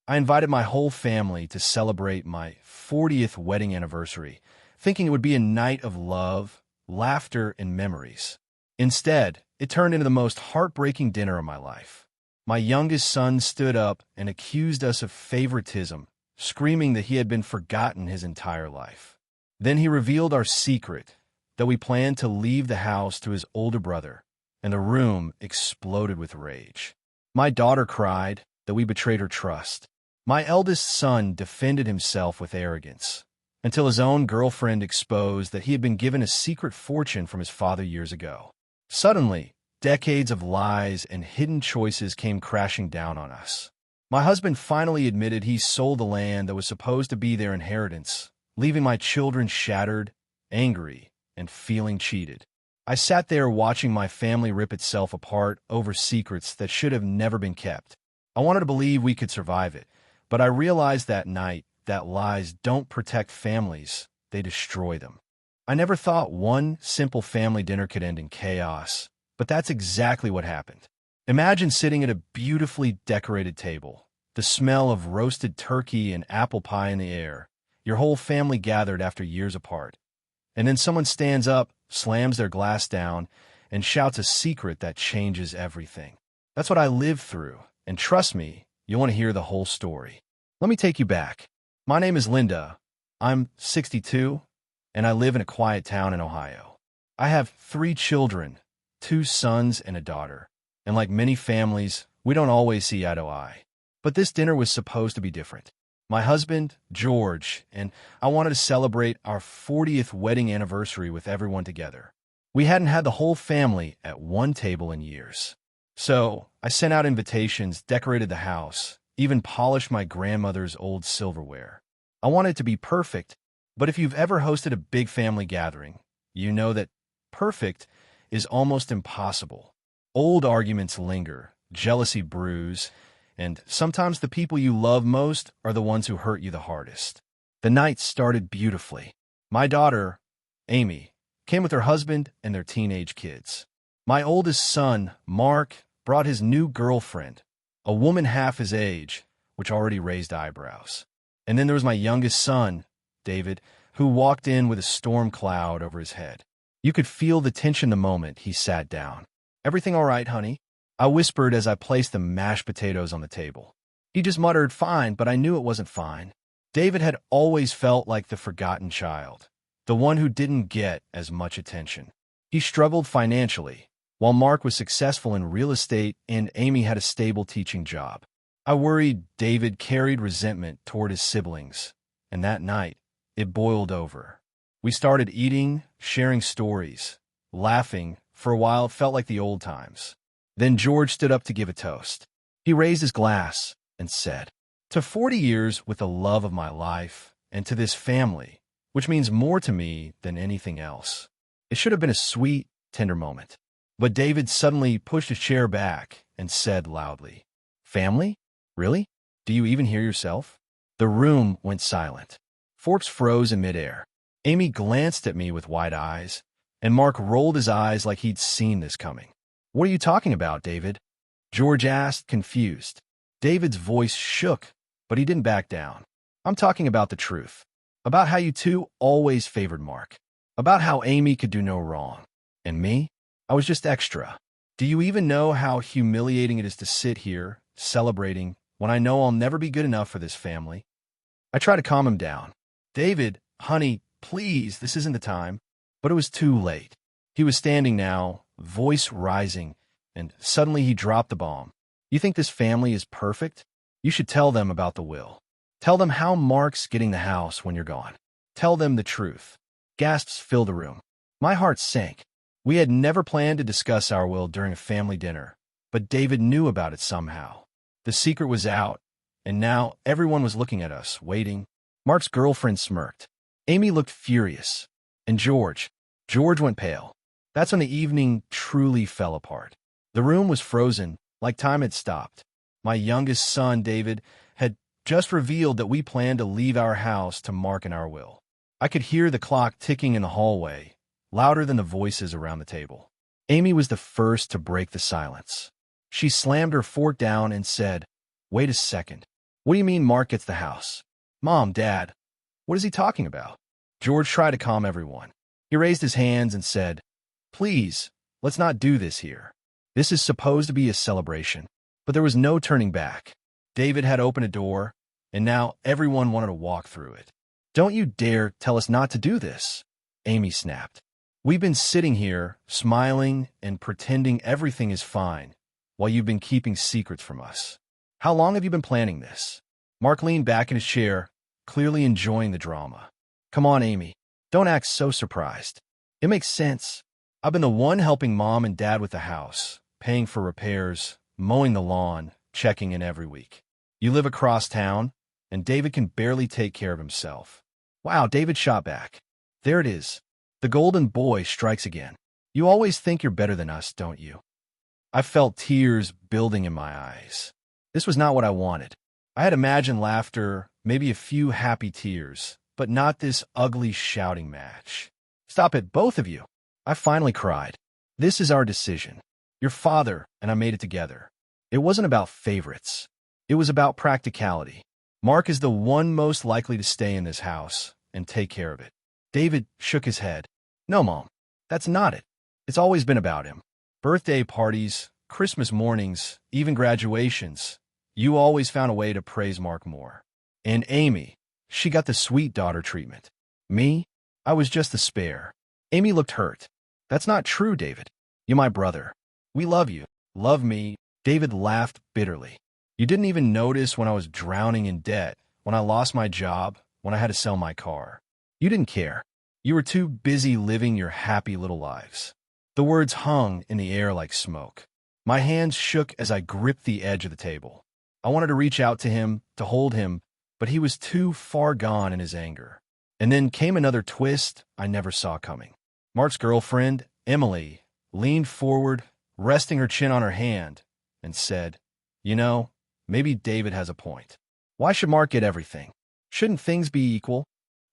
I invited my whole family to celebrate my 40th wedding anniversary, thinking it would be a night of love, laughter, and memories. Instead, it turned into the most heartbreaking dinner of my life. My youngest son stood up and accused us of favoritism, screaming that he had been forgotten his entire life. Then he revealed our secret, that we planned to leave the house to his older brother, and the room exploded with rage. My daughter cried that we betrayed her trust. My eldest son defended himself with arrogance, until his own girlfriend exposed that he had been given a secret fortune from his father years ago. Suddenly, decades of lies and hidden choices came crashing down on us. My husband finally admitted he sold the land that was supposed to be their inheritance, leaving my children shattered, angry, and feeling cheated. I sat there watching my family rip itself apart over secrets that should have never been kept. I wanted to believe we could survive it, but I realized that night that lies don't protect families, they destroy them. I never thought one simple family dinner could end in chaos, but that's exactly what happened. Imagine sitting at a beautifully decorated table, the smell of roasted turkey and apple pie in the air, your whole family gathered after years apart. And then someone stands up, slams their glass down, and shouts a secret that changes everything. That's what I lived through, and trust me, you'll want to hear the whole story. Let me take you back. My name is Linda. I'm 62, and I live in a quiet town in Ohio. I have 3 children, 2 sons and a daughter. And like many families, we don't always see eye to eye. But this dinner was supposed to be different. My husband, George, and I wanted to celebrate our 40th wedding anniversary with everyone together. We hadn't had the whole family at one table in years. So I sent out invitations, decorated the house, even polished my grandmother's old silverware. I wanted it to be perfect, but if you've ever hosted a big family gathering, you know that perfect is almost impossible. Old arguments linger, jealousy brews, and sometimes the people you love most are the ones who hurt you the hardest. The night started beautifully. My daughter, Amy, came with her husband and their teenage kids. My oldest son, Mark, brought his new girlfriend, a woman half his age, which already raised eyebrows. And then there was my youngest son, David, who walked in with a storm cloud over his head. You could feel the tension the moment he sat down. "Everything all right, honey?" I whispered as I placed the mashed potatoes on the table. He just muttered, "Fine," but I knew it wasn't fine. David had always felt like the forgotten child, the one who didn't get as much attention. He struggled financially, while Mark was successful in real estate and Amy had a stable teaching job. I worried David carried resentment toward his siblings, and that night, it boiled over. We started eating, sharing stories, laughing. For a while, it felt like the old times. Then George stood up to give a toast. He raised his glass and said, "To 40 years with the love of my life, and to this family, which means more to me than anything else." It should have been a sweet, tender moment. But David suddenly pushed his chair back and said loudly, "Family? Really? Do you even hear yourself?" The room went silent. Forks froze in midair. Amy glanced at me with wide eyes, and Mark rolled his eyes like he'd seen this coming. "What are you talking about, David?" George asked, confused. David's voice shook, but he didn't back down. "I'm talking about the truth. About how you two always favored Mark. About how Amy could do no wrong. And me? I was just extra. Do you even know how humiliating it is to sit here, celebrating, when I know I'll never be good enough for this family?" I tried to calm him down. "David, honey, please, this isn't the time." But it was too late. He was standing now, voice rising, and suddenly he dropped the bomb. "You think this family is perfect? You should tell them about the will. Tell them how Mark's getting the house when you're gone. Tell them the truth." Gasps filled the room. My heart sank. We had never planned to discuss our will during a family dinner, but David knew about it somehow. The secret was out, and now everyone was looking at us, waiting. Mark's girlfriend smirked. Amy looked furious. And George went pale. That's when the evening truly fell apart. The room was frozen, like time had stopped. My youngest son, David, had just revealed that we planned to leave our house to Mark in our will. I could hear the clock ticking in the hallway, louder than the voices around the table. Amy was the first to break the silence. She slammed her fork down and said, "Wait a second. What do you mean Mark gets the house? Mom, Dad, what is he talking about? George tried to calm everyone. He raised his hands and said, Please, let's not do this here. This is supposed to be a celebration. But there was no turning back. David had opened a door, and now everyone wanted to walk through it. Don't you dare tell us not to do this, Amy snapped. We've been sitting here, smiling and pretending everything is fine, while you've been keeping secrets from us. How long have you been planning this? Mark leaned back in his chair, clearly enjoying the drama. Come on, Amy. Don't act so surprised. It makes sense. I've been the one helping Mom and Dad with the house, paying for repairs, mowing the lawn, checking in every week. You live across town, and David can barely take care of himself. Wow, David shot back. There it is. The golden boy strikes again. You always think you're better than us, don't you? I felt tears building in my eyes. This was not what I wanted. I had imagined laughter, maybe a few happy tears, but not this ugly shouting match. Stop it, both of you. I finally cried. This is our decision. Your father and I made it together. It wasn't about favorites. It was about practicality. Mark is the one most likely to stay in this house and take care of it. David shook his head. No, Mom, that's not it. It's always been about him. Birthday parties, Christmas mornings, even graduations. You always found a way to praise Mark more. And Amy, she got the sweet daughter treatment. Me? I was just the spare. Amy looked hurt. That's not true, David. You're my brother. We love you. Love me. David laughed bitterly. You didn't even notice when I was drowning in debt, when I lost my job, when I had to sell my car. You didn't care. You were too busy living your happy little lives. The words hung in the air like smoke. My hands shook as I gripped the edge of the table. I wanted to reach out to him, to hold him, but he was too far gone in his anger. And then came another twist I never saw coming. Mark's girlfriend, Emily, leaned forward, resting her chin on her hand, and said, You know, maybe David has a point. Why should Mark get everything? Shouldn't things be equal?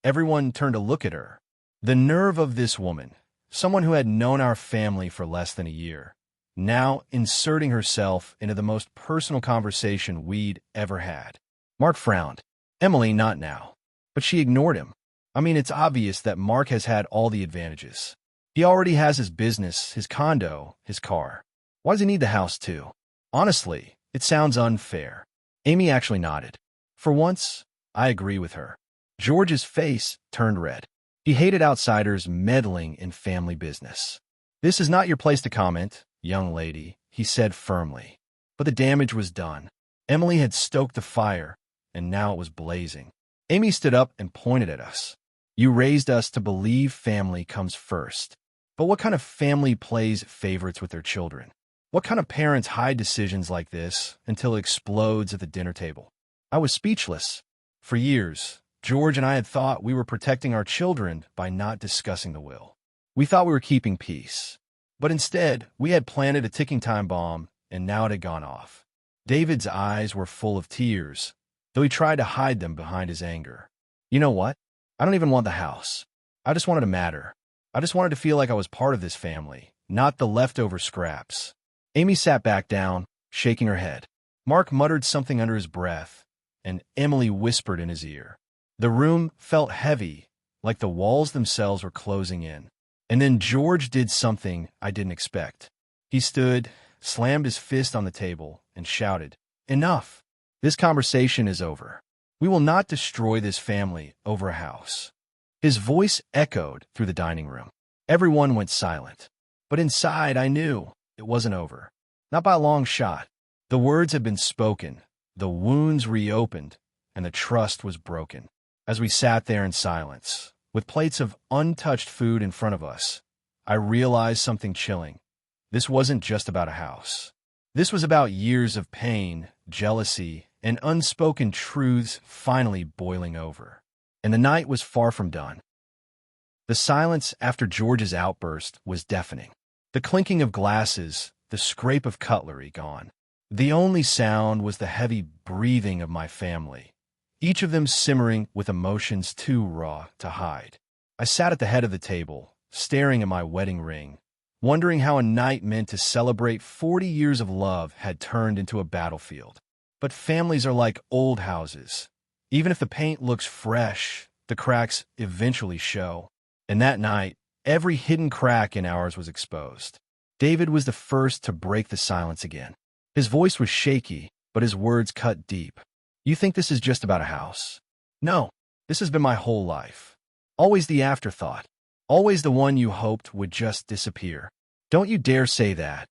Everyone turned to look at her. The nerve of this woman, someone who had known our family for less than a year, now inserting herself into the most personal conversation we'd ever had. Mark frowned. Emily, not now. But she ignored him. I mean, it's obvious that Mark has had all the advantages. He already has his business, his condo, his car. Why does he need the house too? Honestly, it sounds unfair. Amy actually nodded. For once, I agree with her. George's face turned red. He hated outsiders meddling in family business. This is not your place to comment, young lady, he said firmly. But the damage was done. Emily had stoked the fire, and now it was blazing. Amy stood up and pointed at us. You raised us to believe family comes first. But what kind of family plays favorites with their children? What kind of parents hide decisions like this until it explodes at the dinner table? I was speechless. For years, George and I had thought we were protecting our children by not discussing the will. We thought we were keeping peace. But instead, we had planted a ticking time bomb, and now it had gone off. David's eyes were full of tears, though he tried to hide them behind his anger. You know what? I don't even want the house. I just wanted to matter. I just wanted to feel like I was part of this family, not the leftover scraps. Amy sat back down, shaking her head. Mark muttered something under his breath, and Emily whispered in his ear. The room felt heavy, like the walls themselves were closing in. And then George did something I didn't expect. He stood, slammed his fist on the table, and shouted, Enough! This conversation is over. We will not destroy this family over a house. His voice echoed through the dining room. Everyone went silent. But inside, I knew it wasn't over. Not by a long shot. The words had been spoken, the wounds reopened, and the trust was broken. As we sat there in silence, with plates of untouched food in front of us, I realized something chilling. This wasn't just about a house. This was about years of pain, jealousy, and unspoken truths finally boiling over. And the night was far from done. The silence after George's outburst was deafening. The clinking of glasses, the scrape of cutlery gone. The only sound was the heavy breathing of my family, each of them simmering with emotions too raw to hide. I sat at the head of the table, staring at my wedding ring, wondering how a night meant to celebrate 40 years of love had turned into a battlefield. But families are like old houses. Even if the paint looks fresh, the cracks eventually show. And that night, every hidden crack in ours was exposed. David was the first to break the silence again. His voice was shaky, but his words cut deep. You think this is just about a house? No, this has been my whole life. Always the afterthought. Always the one you hoped would just disappear. Don't you dare say that,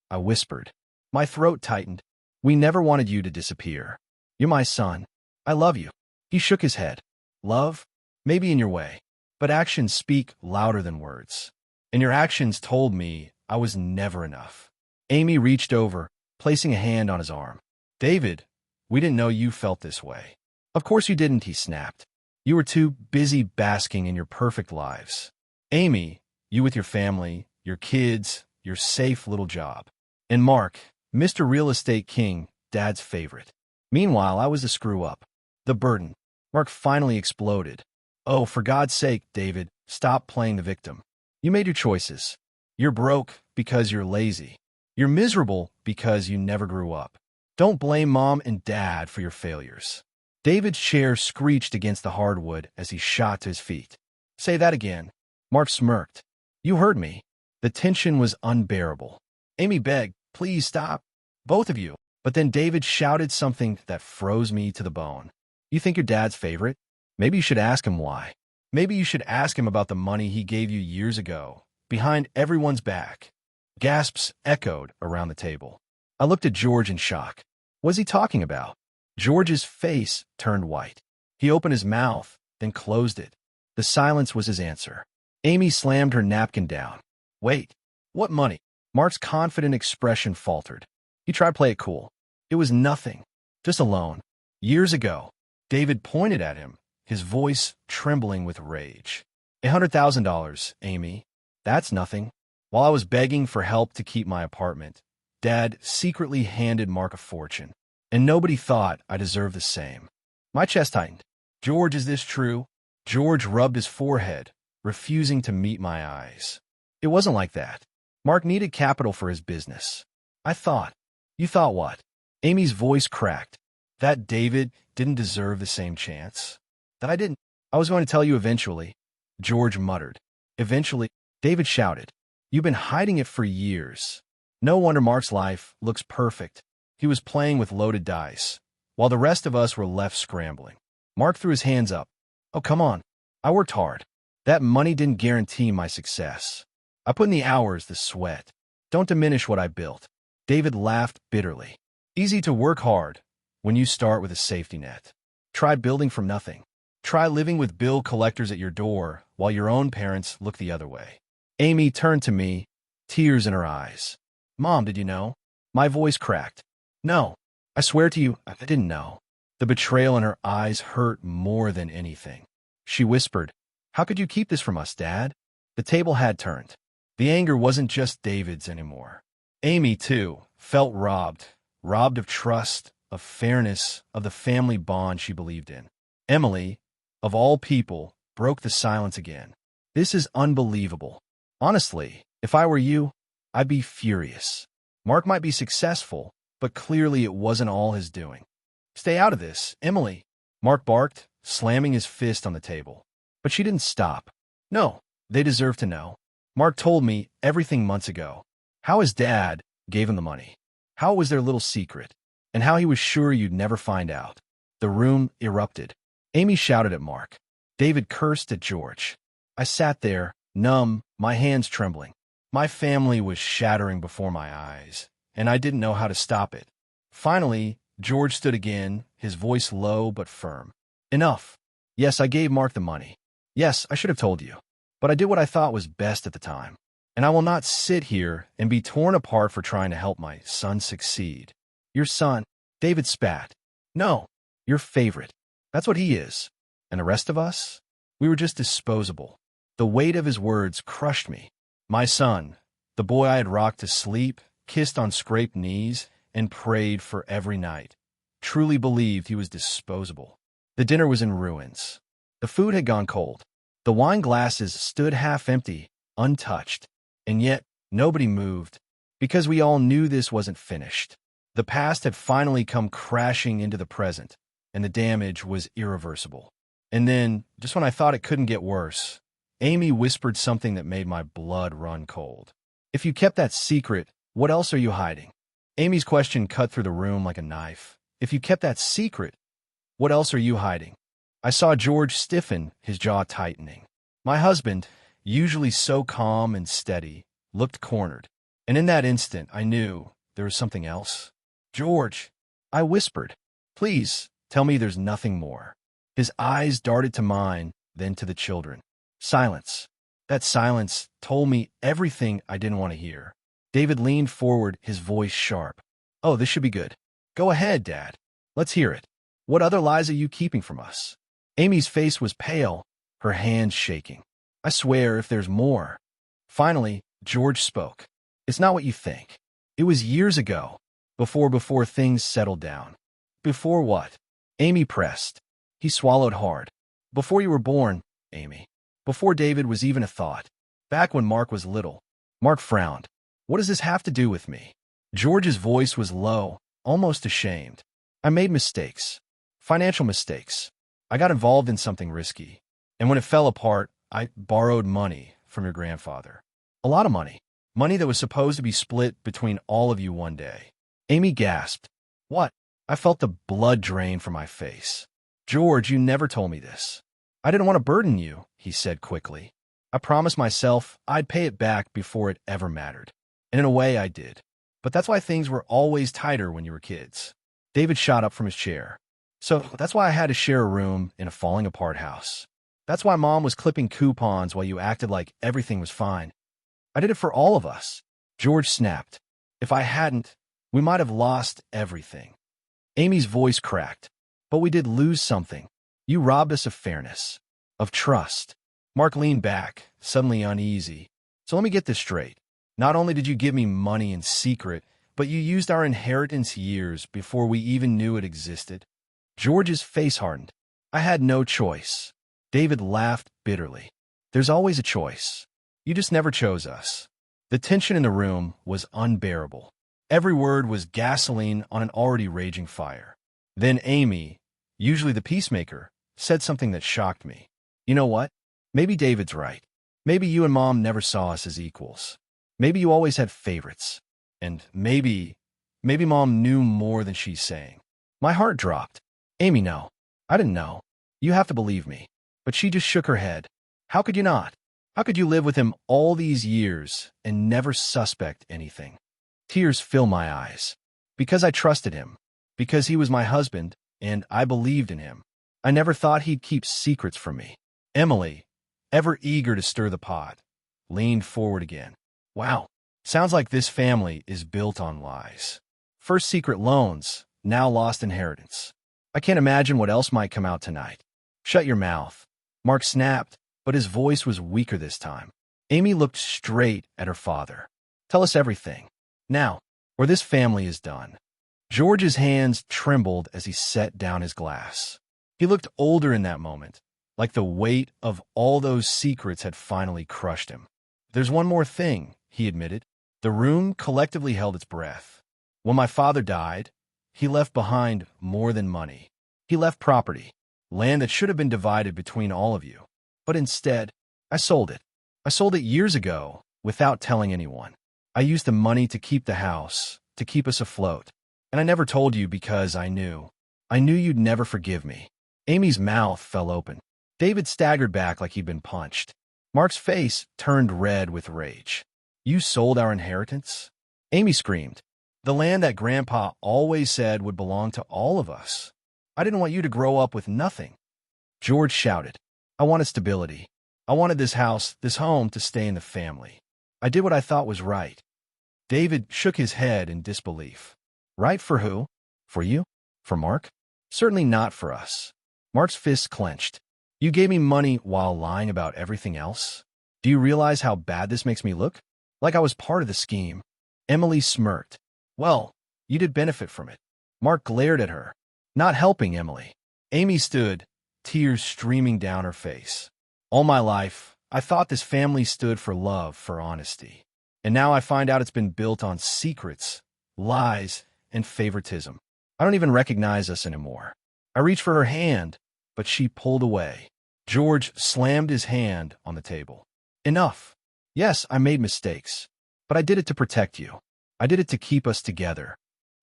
I whispered. My throat tightened. We never wanted you to disappear. You're my son. I love you. He shook his head. Love? Maybe in your way. But actions speak louder than words. And your actions told me I was never enough. Amy reached over, placing a hand on his arm. David, we didn't know you felt this way. Of course you didn't, he snapped. You were too busy basking in your perfect lives. Amy, you with your family, your kids, your safe little job. And Mark, Mr. Real Estate King, Dad's favorite. Meanwhile, I was the screw-up. The burden. Mark finally exploded. Oh, for God's sake, David, stop playing the victim. You made your choices. You're broke because you're lazy. You're miserable because you never grew up. Don't blame Mom and Dad for your failures. David's chair screeched against the hardwood as he shot to his feet. Say that again. Mark smirked. You heard me. The tension was unbearable. Amy begged, please stop. Both of you. But then David shouted something that froze me to the bone. You think you're Dad's favorite? Maybe you should ask him why. Maybe you should ask him about the money he gave you years ago, behind everyone's back. Gasps echoed around the table. I looked at George in shock. What was he talking about? George's face turned white. He opened his mouth, then closed it. The silence was his answer. Amy slammed her napkin down. Wait, what money? Mark's confident expression faltered. He tried to play it cool. It was nothing. Just a loan. Years ago. David pointed at him, his voice trembling with rage. $100,000, Amy. That's nothing. While I was begging for help to keep my apartment, Dad secretly handed Mark a fortune, and nobody thought I deserved the same. My chest tightened. George, is this true? George rubbed his forehead, refusing to meet my eyes. It wasn't like that. Mark needed capital for his business. I thought. You thought what? Amy's voice cracked. That David didn't deserve the same chance. That I didn't. I was going to tell you eventually, George muttered. Eventually, David shouted. You've been hiding it for years. No wonder Mark's life looks perfect. He was playing with loaded dice, while the rest of us were left scrambling. Mark threw his hands up. Oh, come on. I worked hard. That money didn't guarantee my success. I put in the hours, the sweat. Don't diminish what I built. David laughed bitterly. Easy to work hard when you start with a safety net. Try building from nothing. Try living with bill collectors at your door while your own parents look the other way. Amy turned to me, tears in her eyes. Mom, did you know? My voice cracked. No, I swear to you, I didn't know. The betrayal in her eyes hurt more than anything. She whispered, how could you keep this from us, Dad? The table had turned. The anger wasn't just David's anymore. Amy, too, felt robbed of trust, of fairness, of the family bond she believed in. Emily, of all people, broke the silence again. This is unbelievable. Honestly, if I were you, I'd be furious. Mark might be successful, but clearly it wasn't all his doing. Stay out of this, Emily, Mark barked, slamming his fist on the table. But she didn't stop. No, they deserve to know. Mark told me everything months ago. How his dad gave him the money. How it was their little secret. And how he was sure you'd never find out. The room erupted. Amy shouted at Mark. David cursed at George. I sat there, numb, my hands trembling. My family was shattering before my eyes, and I didn't know how to stop it. Finally, George stood again, his voice low but firm. Enough. Yes, I gave Mark the money. Yes, I should have told you. But I did what I thought was best at the time. And I will not sit here and be torn apart for trying to help my son succeed. Your son, David spat. No, your favorite. That's what he is. And the rest of us? We were just disposable. The weight of his words crushed me. My son, the boy I had rocked to sleep, kissed on scraped knees, and prayed for every night, truly believed he was disposable. The dinner was in ruins. The food had gone cold. The wine glasses stood half empty, untouched. And yet, nobody moved, because we all knew this wasn't finished. The past had finally come crashing into the present, and the damage was irreversible. And then, just when I thought it couldn't get worse, Amy whispered something that made my blood run cold. "If you kept that secret, what else are you hiding?" Amy's question cut through the room like a knife. "If you kept that secret, what else are you hiding?" I saw George stiffen, his jaw tightening. My husband, usually so calm and steady, looked cornered. And in that instant, I knew there was something else. "George," I whispered, "please tell me there's nothing more." His eyes darted to mine, then to the children. Silence. That silence told me everything I didn't want to hear. David leaned forward, his voice sharp. "Oh, this should be good. Go ahead, Dad. Let's hear it. What other lies are you keeping from us?" Amy's face was pale, her hands shaking. "I swear if there's more." Finally, George spoke. "It's not what you think. It was years ago, before things settled down." "Before what?" Amy pressed. He swallowed hard. "Before you were born, Amy. Before David was even a thought. Back when Mark was little." Mark frowned. "What does this have to do with me?" George's voice was low, almost ashamed. "I made mistakes. Financial mistakes. I got involved in something risky. And when it fell apart, I borrowed money from your grandfather. A lot of money. Money that was supposed to be split between all of you one day." Amy gasped. "What?" I felt the blood drain from my face. "George, you never told me this." "I didn't want to burden you," he said quickly. "I promised myself I'd pay it back before it ever mattered. And in a way, I did. But that's why things were always tighter when you were kids." David shot up from his chair. "So that's why I had to share a room in a falling-apart house. That's why Mom was clipping coupons while you acted like everything was fine. I did it for all of us." George snapped. "If I hadn't, we might have lost everything." Amy's voice cracked. "But we did lose something. You robbed us of fairness, of trust." Mark leaned back, suddenly uneasy. "So let me get this straight. Not only did you give me money in secret, but you used our inheritance years before we even knew it existed." George's face hardened. "I had no choice." David laughed bitterly. "There's always a choice. You just never chose us." The tension in the room was unbearable. Every word was gasoline on an already raging fire. Then Amy, usually the peacemaker, said something that shocked me. "You know what? Maybe David's right. Maybe you and Mom never saw us as equals. Maybe you always had favorites. And maybe Mom knew more than she's saying." My heart dropped. "Amy, no. I didn't know. You have to believe me." But she just shook her head. "How could you not? How could you live with him all these years and never suspect anything?" Tears fill my eyes. Because I trusted him. Because he was my husband, and I believed in him. I never thought he'd keep secrets from me. Emily, ever eager to stir the pot, leaned forward again. "Wow, sounds like this family is built on lies. First secret loans, now lost inheritance. I can't imagine what else might come out tonight." "Shut your mouth." Mark snapped, but his voice was weaker this time. Amy looked straight at her father. "Tell us everything. Now, or this family is done." George's hands trembled as he set down his glass. He looked older in that moment, like the weight of all those secrets had finally crushed him. "There's one more thing," he admitted. The room collectively held its breath. "When my father died, he left behind more than money. He left property, land that should have been divided between all of you. But instead, I sold it. I sold it years ago without telling anyone. I used the money to keep the house, to keep us afloat. And I never told you because I knew. I knew you'd never forgive me." Amy's mouth fell open. David staggered back like he'd been punched. Mark's face turned red with rage. "You sold our inheritance?" Amy screamed. "The land that Grandpa always said would belong to all of us. I didn't want you to grow up with nothing." George shouted. "I wanted stability. I wanted this house, this home, to stay in the family. I did what I thought was right." David shook his head in disbelief. "Right for who? For you? For Mark? Certainly not for us." Mark's fists clenched. "You gave me money while lying about everything else? Do you realize how bad this makes me look? Like I was part of the scheme." Emily smirked. "Well, you did benefit from it." Mark glared at her, not helping Emily. Amy stood, tears streaming down her face. "All my life, I thought this family stood for love, for honesty. And now I find out it's been built on secrets, lies, and favoritism. I don't even recognize us anymore. I reached for her hand, but she pulled away. George slammed his hand on the table. Enough. Yes, I made mistakes, but I did it to protect you. I did it to keep us together.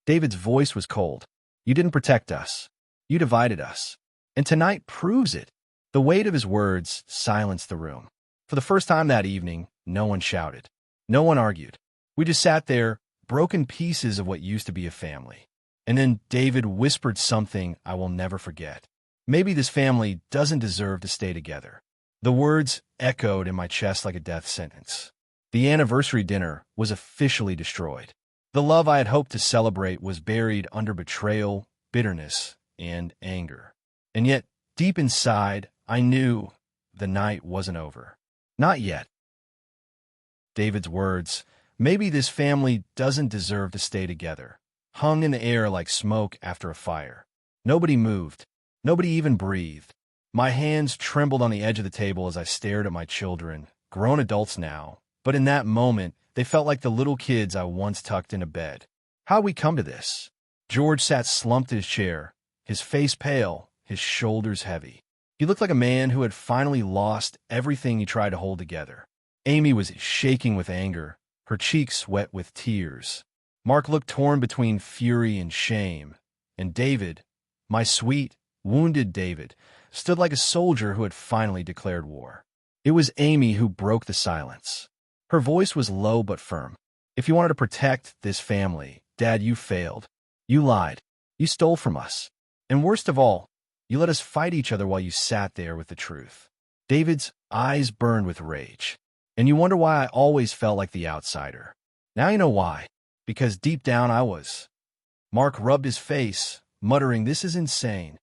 David's voice was cold. You didn't protect us. You divided us. And tonight proves it. The weight of his words silenced the room. For the first time that evening, no one shouted. No one argued. We just sat there, broken pieces of what used to be a family. And then David whispered something I will never forget. Maybe this family doesn't deserve to stay together. The words echoed in my chest like a death sentence. The anniversary dinner was officially destroyed. The love I had hoped to celebrate was buried under betrayal, bitterness, and anger. And yet, deep inside, I knew the night wasn't over. Not yet. David's words, maybe this family doesn't deserve to stay together, hung in the air like smoke after a fire. Nobody moved. Nobody even breathed. My hands trembled on the edge of the table as I stared at my children, grown adults now, but in that moment, they felt like the little kids I once tucked into bed. How'd we come to this? George sat slumped in his chair, his face pale, his shoulders heavy. He looked like a man who had finally lost everything he tried to hold together. Amy was shaking with anger, her cheeks wet with tears. Mark looked torn between fury and shame. And David, my sweet, wounded David, stood like a soldier who had finally declared war. It was Amy who broke the silence. Her voice was low but firm. If you wanted to protect this family, Dad, you failed. You lied. You stole from us. And worst of all, you let us fight each other while you sat there with the truth. David's eyes burned with rage. And you wonder why I always felt like the outsider. Now you know why. Because deep down I was. Mark rubbed his face, muttering, "This is insane."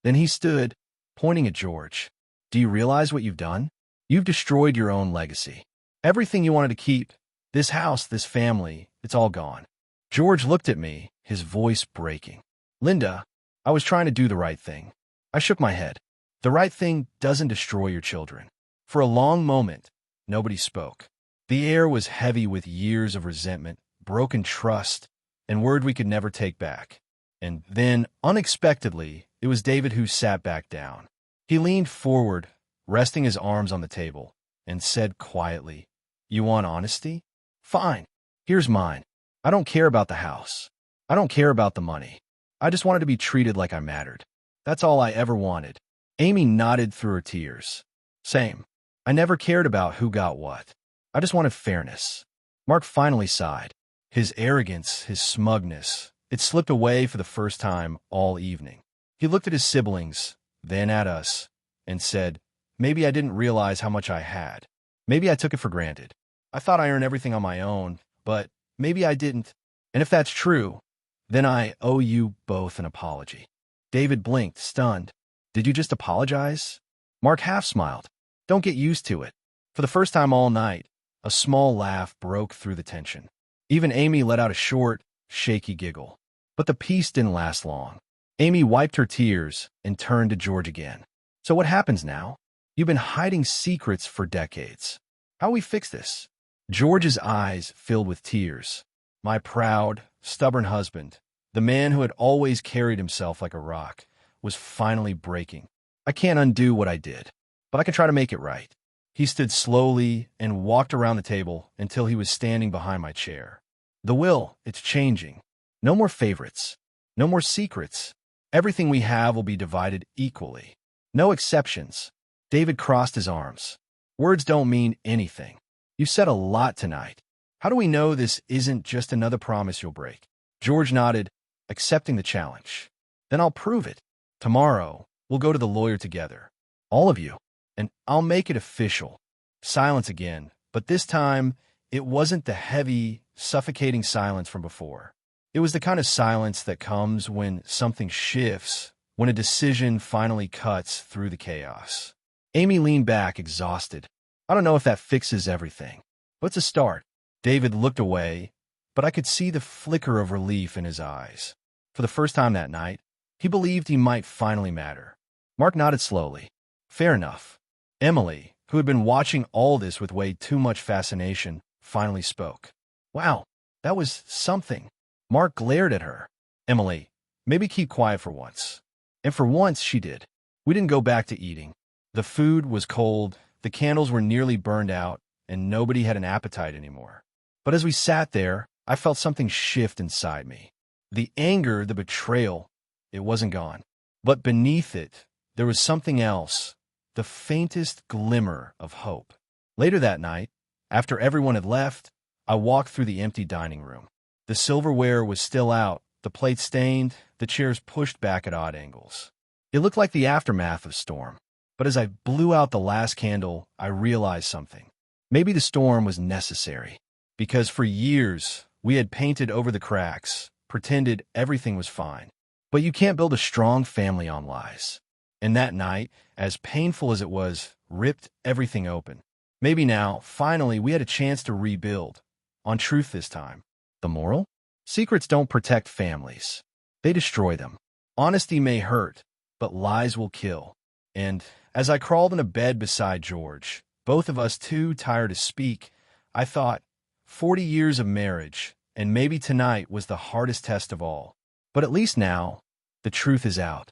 Then he stood, pointing at George. "Do you realize what you've done? You've destroyed your own legacy. Everything you wanted to keep, this house, this family, it's all gone." George looked at me, his voice breaking. "Linda, I was trying to do the right thing." I shook my head. "The right thing doesn't destroy your children." For a long moment, nobody spoke. The air was heavy with years of resentment, broken trust, and word we could never take back. And then, unexpectedly, it was David who sat back down. He leaned forward, resting his arms on the table, and said quietly, "You want honesty? Fine. Here's mine. I don't care about the house. I don't care about the money. I just wanted to be treated like I mattered. That's all I ever wanted." Amy nodded through her tears. "Same. I never cared about who got what. I just wanted fairness." Mark finally sighed. His arrogance, his smugness, it slipped away for the first time all evening. He looked at his siblings, then at us, and said, "Maybe I didn't realize how much I had. Maybe I took it for granted. I thought I earned everything on my own, but maybe I didn't. And if that's true, then I owe you both an apology." David blinked, stunned. "Did you just apologize?" Mark half smiled. "Don't get used to it." For the first time all night, a small laugh broke through the tension. Even Amy let out a short, shaky giggle. But the peace didn't last long. Amy wiped her tears and turned to George again. "So what happens now? You've been hiding secrets for decades. How we fix this?" George's eyes filled with tears. My proud, stubborn husband, the man who had always carried himself like a rock, was finally breaking. "I can't undo what I did, but I can try to make it right." He stood slowly and walked around the table until he was standing behind my chair. "The will, it's changing. No more favorites. No more secrets. Everything we have will be divided equally. No exceptions." David crossed his arms. "Words don't mean anything. You said a lot tonight. How do we know this isn't just another promise you'll break?" George nodded, accepting the challenge. "Then I'll prove it. Tomorrow, we'll go to the lawyer together. All of you. And I'll make it official." Silence again, but this time, it wasn't the heavy, suffocating silence from before. It was the kind of silence that comes when something shifts, when a decision finally cuts through the chaos. Amy leaned back, exhausted. "I don't know if that fixes everything, but it's a start." David looked away, but I could see the flicker of relief in his eyes. For the first time that night, he believed he might finally matter. Mark nodded slowly. "Fair enough." Emily, who had been watching all this with way too much fascination, finally spoke. "Wow, that was something." Mark glared at her. Emily, maybe keep quiet for once. And for once, she did. We didn't go back to eating. The food was cold, the candles were nearly burned out, and nobody had an appetite anymore. But as we sat there, I felt something shift inside me. The anger, the betrayal, it wasn't gone. But beneath it, there was something else, the faintest glimmer of hope. Later that night, after everyone had left, I walked through the empty dining room. The silverware was still out, the plates stained, the chairs pushed back at odd angles. It looked like the aftermath of a storm. But as I blew out the last candle, I realized something. Maybe the storm was necessary. Because for years, we had painted over the cracks, pretended everything was fine. But you can't build a strong family on lies. And that night, as painful as it was, ripped everything open. Maybe now, finally, we had a chance to rebuild. On truth this time. The moral? Secrets don't protect families. They destroy them. Honesty may hurt, but lies will kill. And as I crawled in a bed beside George, both of us too tired to speak, I thought, 40 years of marriage, and maybe tonight was the hardest test of all. But at least now, the truth is out.